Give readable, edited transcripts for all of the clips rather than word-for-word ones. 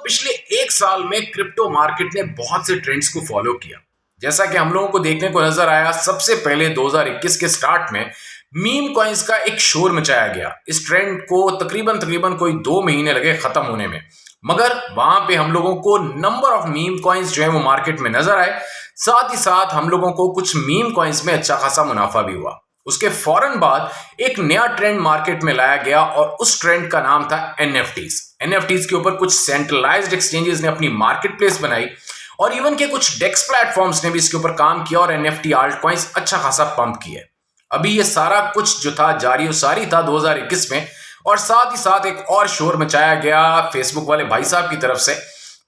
पिछले एक साल में क्रिप्टो मार्केट ने बहुत से ट्रेंड्स को फॉलो किया। जैसा कि हम लोगों को देखने को नजर आया, सबसे पहले 2021 के स्टार्ट में मीम कॉइन्स का एक शोर मचाया गया। इस ट्रेंड को तकरीबन तकरीबन कोई 2 महीने लगे खत्म होने में, मगर वहां पे हम लोगों को नंबर ऑफ मीम कॉइन्स जो है वो मार्केट में नजर आए। साथ ही साथ हम लोगों को कुछ मीम कॉइन्स में अच्छा खासा मुनाफा भी हुआ। उसके फौरन बाद एक नया ट्रेंड मार्केट में लाया गया और उस ट्रेंड का नाम था एनएफटीज। एनएफटीज के ऊपर कुछ सेंट्रलाइज्ड एक्सचेंजेस ने अपनी मार्केट प्लेस बनाई और इवन के कुछ डेक्स प्लेटफॉर्म्स ने भी इसके ऊपर काम किया और एनएफटी आल्ट कॉइन्स अच्छा खासा पंप किए। अभी ये सारा कुछ जो था जारी सारी था 2021 में, और साथ ही साथ एक और शोर मचाया गया फेसबुक वाले भाई साहब की तरफ से,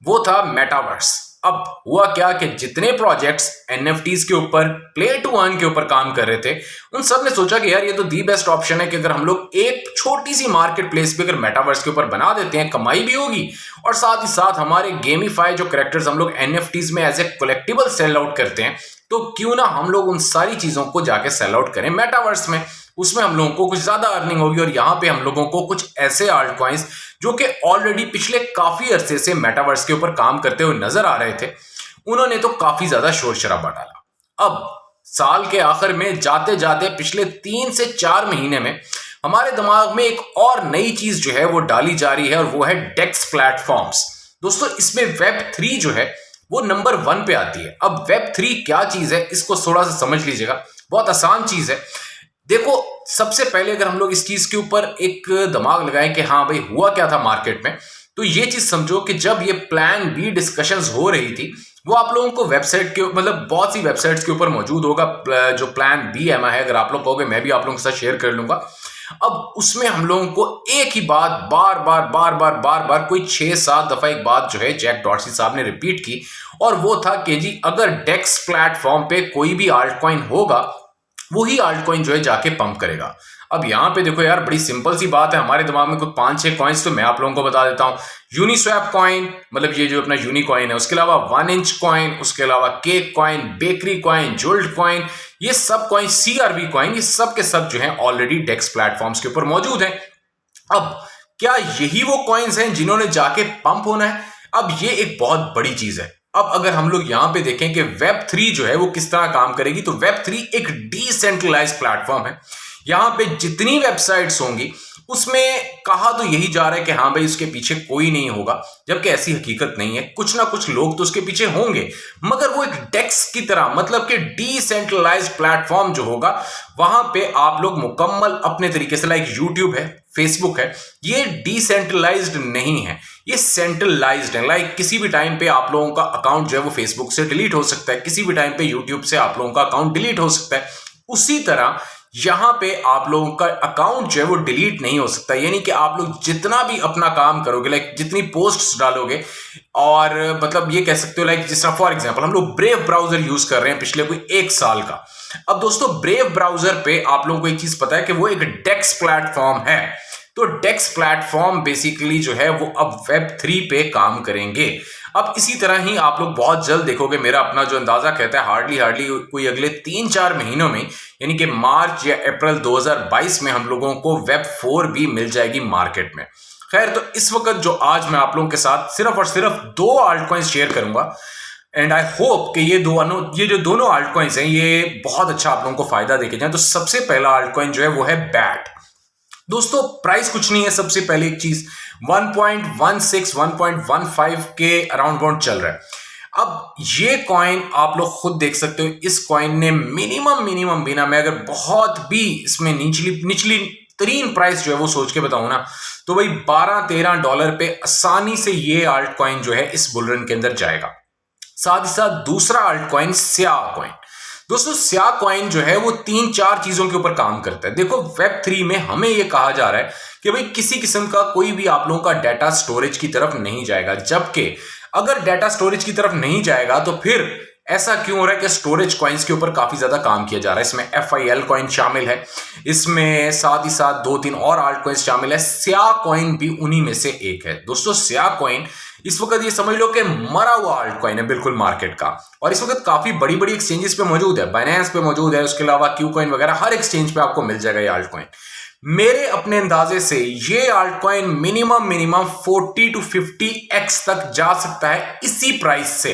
वो था मेटावर्स। अब हुआ क्या कि जितने प्रोजेक्ट्स एनएफटीज के ऊपर प्ले टू अर्न के ऊपर काम कर रहे थे, उन सब ने सोचा कि यार ये तो दी बेस्ट ऑप्शन है कि अगर हम लोग एक छोटी सी मार्केट प्लेस पे अगर मेटावर्स के ऊपर बना देते हैं, कमाई भी होगी और साथ ही साथ हमारे गेमिफाई जो कैरेक्टर्स हम लोग एनएफटीज में as a collectible sell out करते हैं, तो क्यों ना हम लोग उन सारी चीजों को जाके सेल आउट करें मेटावर्स में। उसमें हम लोगों को कुछ ज्यादा अर्निंग होगी और यहाँ पे हम लोगों को कुछ ऐसे आल्ट कॉइन्स जो कि ऑलरेडी पिछले काफी अरसे से मेटावर्स के ऊपर काम करते हुए नजर आ रहे थे, उन्होंने तो काफी ज्यादा शोर शराबा डाला। अब साल के आखिर में जाते जाते पिछले 3 से 4 महीने में हमारे दिमाग में एक और नई चीज जो है वो डाली जा रही है और वो है डेक्स प्लेटफॉर्म्स। दोस्तों, इसमें वेब 3 जो है वो नंबर 1 पे आती है। अब वेब 3 क्या चीज है, इसको थोड़ा सा समझ लीजिएगा, बहुत आसान चीज है। देखो, सबसे पहले अगर हम लोग इस चीज के ऊपर एक दिमाग लगाएं कि हाँ भाई हुआ क्या था मार्केट में, तो ये चीज समझो कि जब ये प्लान बी डिस्कशंस हो रही थी, वो आप लोगों को वेबसाइट के मतलब बहुत सी वेबसाइट्स के ऊपर मौजूद होगा। जो प्लान बी एम है, अगर आप लोग कहोगे मैं भी आप लोगों के साथ शेयर कर लूंगा। अब उसमें हम लोगों को एक ही बात बार बार कोई 6-7 दफा एक बात जो है जैक डॉर्सी साहब ने रिपीट की, और वो था कि जी अगर डेक्स प्लेटफॉर्म पे कोई भी आल्ट कॉइन होगा, वही आल्ट कॉइन जो है जाके पंप करेगा। अब यहां पे देखो यार, बड़ी सिंपल सी बात है, हमारे दिमाग में कुछ 5-6 कॉइन्स तो मैं आप लोगों को बता देता हूं। यूनिस्वैप कॉइन, मतलब ये जो अपना यूनी कॉइन है, उसके अलावा 1 इंच कॉइन, उसके अलावा cake coin, bakery coin, jolt coin, ये सब कॉइन, सीआरवी कॉइन, ये सब के सब जो है ऑलरेडी डेक्स प्लेटफॉर्म्स के ऊपर मौजूद है। अब क्या यही वो कॉइन्स हैं जिन्होंने जाके पंप होना है? अब ये एक बहुत बड़ी चीज है। अब अगर हम लोग यहां पे देखें कि वेब 3 जो है वो किस तरह काम करेगी, तो वेब 3 एक डिसेंट्रलाइज्ड प्लेटफॉर्म है। यहां पे जितनी वेबसाइट्स होंगी उसमें कहा तो यही जा रहा है कि हाँ भाई उसके पीछे कोई नहीं होगा, जबकि ऐसी हकीकत नहीं है। कुछ ना कुछ लोग तो उसके पीछे होंगे, मगर वो एक डेक्स की तरह, मतलब कि डिसेंट्रलाइज्ड प्लेटफॉर्म जो होगा, वहां पे आप लोग मुकम्मल अपने तरीके से, लाइक यूट्यूब है, फेसबुक है, ये डिसेंट्रलाइज्ड नहीं है, ये सेंट्रलाइज्ड है। लाइक किसी भी टाइम पे आप लोगों का अकाउंट जो है वो फेसबुक से डिलीट हो सकता है, किसी भी टाइम पे यूट्यूब से आप लोगों का अकाउंट डिलीट हो सकता है। उसी तरह यहां पे आप लोगों का अकाउंट जो है वो डिलीट नहीं हो सकता। यानी कि आप लोग जितना भी अपना काम करोगे, लाइक जितनी पोस्ट्स डालोगे, और मतलब ये कह सकते हो लाइक जिस तरह फॉर एग्जांपल हम लोग ब्रेव ब्राउजर यूज कर रहे हैं पिछले कोई 1 साल का। अब दोस्तों, ब्रेव ब्राउजर पे आप लोगों को एक चीज पता है कि वो एक डेक्स प्लेटफॉर्म है। तो डेक्स प्लेटफॉर्म बेसिकली जो है वो अब वेब 3 पे काम करेंगे। अब इसी तरह ही आप लोग बहुत जल्द देखोगे, मेरा अपना जो अंदाजा कहता है हार्डली कोई अगले 3-4 महीनों में, यानी कि मार्च या अप्रैल 2022 में हम लोगों को वेब 4 भी मिल जाएगी मार्केट में। खैर, तो इस वक्त जो आज मैं आप लोगों के साथ सिर्फ और सिर्फ 2 आल्ट कॉइन्स शेयर करूंगा, एंड आई होप कि ये जो दोनों आल्ट कॉइन्स हैं ये बहुत अच्छा आप लोगों को फायदा देके जाए। तो सबसे पहला आल्ट कॉइन जो है वो है बैट। दोस्तों, प्राइस कुछ नहीं है, सबसे पहले एक चीज 1.16 1.15 के अराउंड चल रहा है। अब ये कॉइन आप लोग खुद देख सकते हो, इस कॉइन ने मिनिमम बिना मैं अगर बहुत भी इसमें निचली तरीन प्राइस जो है वो सोच के बताऊं ना, तो भाई $12-13 पे आसानी से ये आल्ट कॉइन जो है इस बुलरन के अंदर जाएगा। साथ ही साथ दूसरा आल्ट कॉइन स्या कॉइन। दोस्तों, स्या कॉइन जो है वो 3-4 चीजों के ऊपर काम करता है। देखो, वेब 3 में हमें ये कहा जा रहा है कि भाई किसी किस्म का कोई भी आप लोगों का डाटा स्टोरेज की तरफ नहीं जाएगा, जबकि अगर डाटा स्टोरेज की तरफ नहीं जाएगा तो फिर ऐसा क्यों हो रहा है कि स्टोरेज कॉइन्स के ऊपर काफी ज्यादा काम किया जा रहा है। इसमें FIL कॉइन शामिल है, इसमें साथ ही साथ 2-3 और आल्ट कॉइन्स शामिल है। स्या कॉइन भी उन्हीं में से एक है। दोस्तों, स्या कॉइन इस वक्त ये समझ लो कि मरा हुआ आल्ट कॉइन है बिल्कुल मार्केट का, और इस वक्त काफी बड़ी बड़ी एक्सचेंजेस पे मौजूद है, बाइनेंस पे मौजूद है, उसके अलावा क्यू कॉइन वगैरह हर एक्सचेंज पे आपको मिल जाएगा ये आल्ट कॉइन। मेरे अपने अंदाजे से ये alt coin minimum 40 to 50x तक जा सकता है इसी प्राइस से।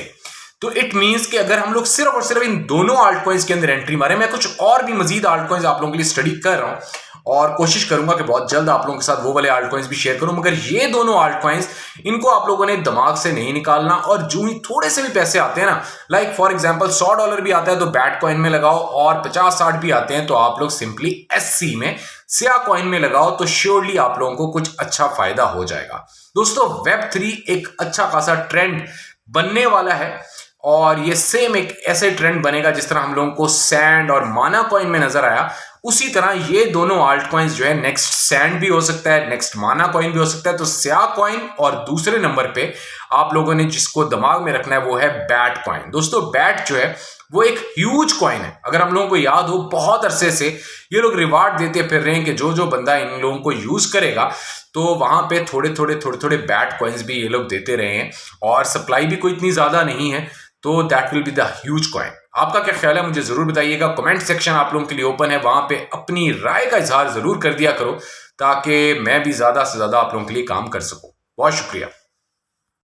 तो इट मींस कि अगर हम लोग सिर्फ और सिर्फ इन दोनों आल्ट कॉइन्स के अंदर एंट्री मारे, मैं कुछ और भी मजीद आल्ट कॉइन्स आप लोगों के लिए स्टडी कर रहा हूं और कोशिश करूंगा कि बहुत जल्द आप लोगों के साथ वो वाले आल्ट कॉइन्स भी शेयर करूं, मगर ये दोनों आल्ट कॉइन्स इनको आप लोगों ने दिमाग से नहीं निकालना। और जो ही थोड़े से भी पैसे आते हैं ना, लाइक फॉर एग्जांपल $100 भी आता है तो बैट कॉइन में लगाओ, और 50-60 भी आते हैं तो आप लोग सिंपली SC में स्या कॉइन में लगाओ, तो श्योरली आप लोगों को कुछ अच्छा फायदा हो जाएगा। दोस्तों Web3 एक अच्छा खासा ट्रेंड बनने वाला है और ये सेम एक ऐसे ट्रेंड बनेगा जिस तरह हम लोगों को सैंड और माना कॉइन में नजर आया, उसी तरह ये दोनों आल्ट कॉइन्स जो है नेक्स्ट सैंड भी हो सकता है, नेक्स्ट माना कॉइन भी हो सकता है। तो स्या कॉइन और दूसरे नंबर पे आप लोगों ने जिसको दिमाग में रखना है वो है बैट कॉइन। दोस्तों बैट जो है वो एक ह्यूज कॉइन है। अगर हम लोगों को याद हो, बहुत अरसे से ये लोग रिवार्ड देते फिर रहे हैं कि जो बंदा इन लोगों को यूज करेगा तो वहां पे थोड़े बैट कॉइन्स भी ये लोग देते रहे हैं, और सप्लाई भी कोई इतनी ज्यादा नहीं है, तो that will be the huge coin. आपका क्या ख्याल है मुझे जरूर बताइएगा। कमेंट सेक्शन आप लोगों के लिए ओपन है, वहां पे अपनी राय का इजहार जरूर कर दिया करो ताकि मैं भी ज्यादा से ज्यादा आप लोगों के लिए काम कर सकूं। बहुत शुक्रिया।